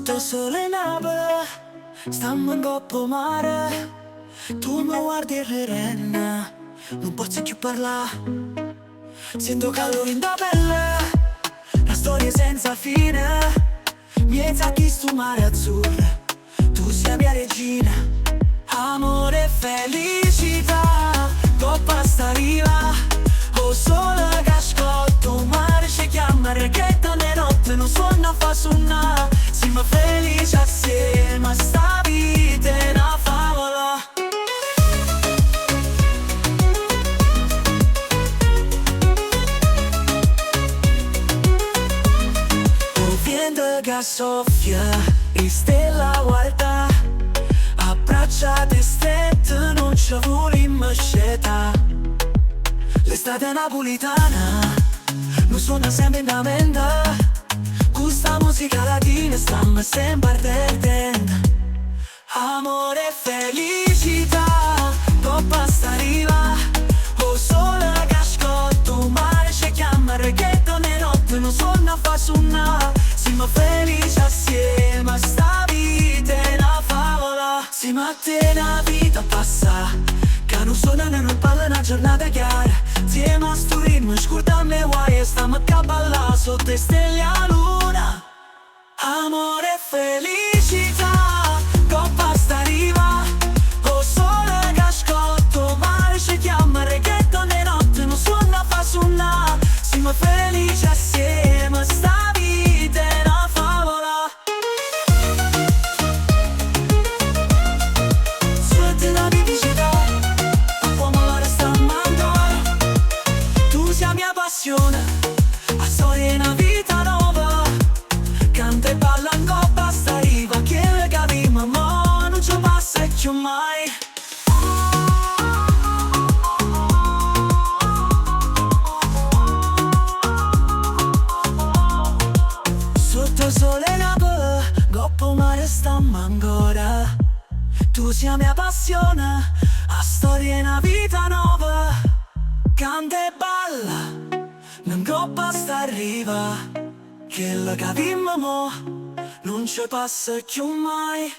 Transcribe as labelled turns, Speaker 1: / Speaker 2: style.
Speaker 1: Sotto sole nave, stiamo in coppa mare. Tu mi guardi e le renne, non posso più parlare. Sento calore in da pelle, la storia senza fine. Miei zacchi stu mare azzurro, tu sei mia regina. Amore e felicità, coppa sta riva. O sole che ascolto, mare ci chiama, reggaeton e notte non suona fa suonare. Siamo felici assieme, sta vita è una favola. O vento che soffia, e stella guarda. Abbracciate strette, non ci volimmo scegliere. L'estate napolitana non suona sempre in da mente. Questa musica latina stiamo sempre ardendo. Amore e felicità, coppa sta riva. O sole che ascolto, mare ci chiama, reggaeton e notte non suona fa suonare. Siamo felici assieme, sta vita è una favola. Si mattina vita passa, che non suona né non parla una giornata chiara. Insieme a sto ritmo scurtando le guai e stiamo a ballare sotto le stelle a luna. Amore e felicità, coppa sta riva. O sole che ascolto, mare ci chiama, reggaeton e notte non suona fa suonare. Siamo felici assieme, sta vita è una favola. Sotto la felicità, come l'ora sta amando. Tu sei mia passione, la storia è una vita nuova. Canta e balla in coppa sta riva, che le capimo mo non ci passa più mai. Sotto sole Napoli, coppa mare stiamo ancora. Tu sei mia passione, la storia è una vita nuova. Canta e balla, in coppa sta riva, che le capimmo mo non ci passa più mai.